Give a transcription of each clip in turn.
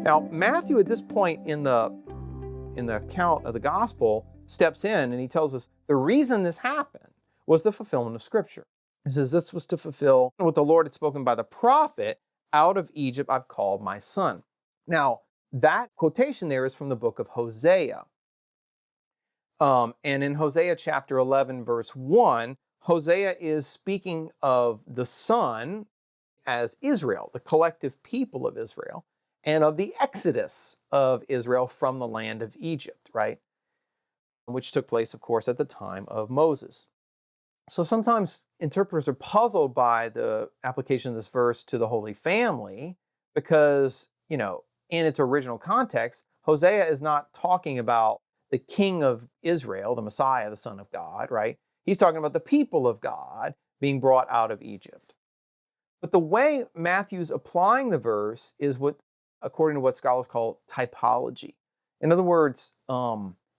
Now, Matthew at this point in the account of the gospel steps in and he tells us the reason this happened was the fulfillment of Scripture. He says this was to fulfill what the Lord had spoken by the prophet, out of Egypt I've called my son. Now, that quotation there is from the book of Hosea. And in Hosea chapter 11, verse 1, Hosea is speaking of the son as Israel, the collective people of Israel, and of the exodus of Israel from the land of Egypt, right? Which took place, of course, at the time of Moses. So sometimes interpreters are puzzled by the application of this verse to the Holy Family because, in its original context, Hosea is not talking about the king of Israel, the Messiah, the Son of God, right? He's talking about the people of God being brought out of Egypt. But the way Matthew's applying the verse is according to what scholars call typology. In other words,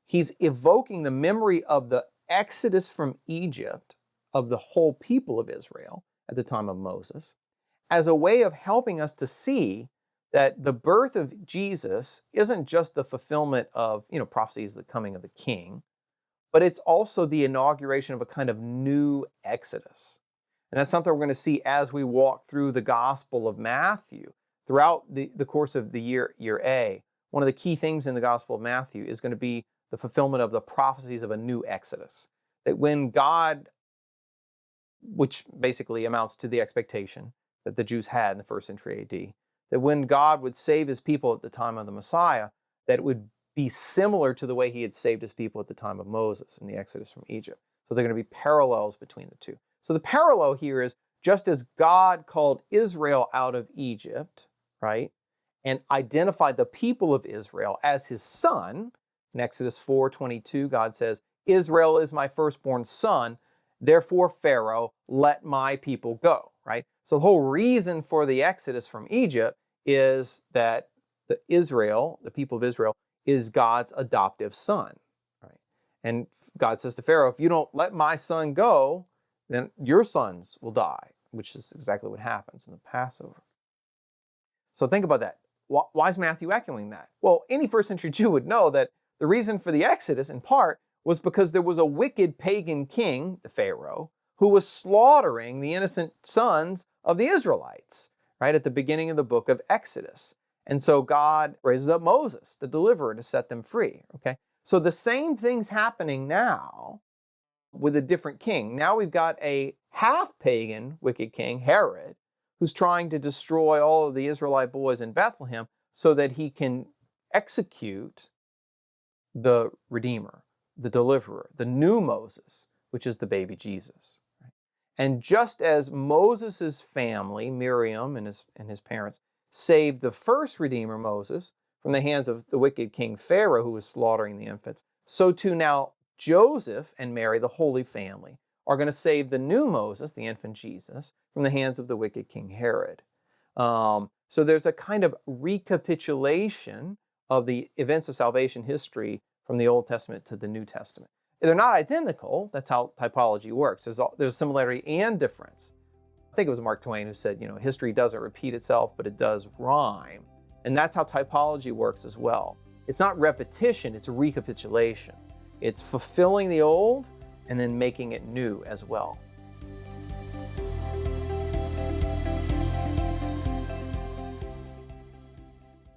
he's evoking the memory of the exodus from Egypt of the whole people of Israel at the time of Moses as a way of helping us to see that the birth of Jesus isn't just the fulfillment of, prophecies of the coming of the king, but it's also the inauguration of a kind of new exodus. And that's something we're going to see as we walk through the Gospel of Matthew. Throughout the course of the year A, one of the key things in the Gospel of Matthew is going to be the fulfillment of the prophecies of a new exodus. That when God, which basically amounts to the expectation that the Jews had in the first century AD, that when God would save his people at the time of the Messiah, that it would be similar to the way he had saved his people at the time of Moses in the Exodus from Egypt. So there are going to be parallels between the two. So the parallel here is just as God called Israel out of Egypt, right, and identified the people of Israel as his son, in Exodus 4:22, God says, Israel is my firstborn son, therefore Pharaoh, let my people go, right? So the whole reason for the Exodus from Egypt is that the people of Israel, is God's adoptive son, right? And God says to Pharaoh, if you don't let my son go, then your sons will die, which is exactly what happens in the Passover. So think about that. Why is Matthew echoing that? Well, any first century Jew would know that the reason for the Exodus, in part, was because there was a wicked pagan king, the Pharaoh, who was slaughtering the innocent sons of the Israelites, right, at the beginning of the book of Exodus. And so God raises up Moses, the deliverer, to set them free, okay? So the same thing's happening now with a different king. Now we've got a half-pagan wicked king, Herod, who's trying to destroy all of the Israelite boys in Bethlehem so that he can execute the Redeemer, the deliverer, the new Moses, which is the baby Jesus. Right? And just as Moses' family, Miriam and his parents, saved the first Redeemer, Moses, from the hands of the wicked king Pharaoh who was slaughtering the infants, so too now Joseph and Mary, the Holy Family, are going to save the new Moses, the infant Jesus, from the hands of the wicked king Herod. So there's a kind of recapitulation of the events of salvation history from the Old Testament to the New Testament. They're not identical. That's how typology works. There's similarity and difference. I think it was Mark Twain who said, history doesn't repeat itself, but it does rhyme. And that's how typology works as well. It's not repetition, it's recapitulation. It's fulfilling the old and then making it new as well.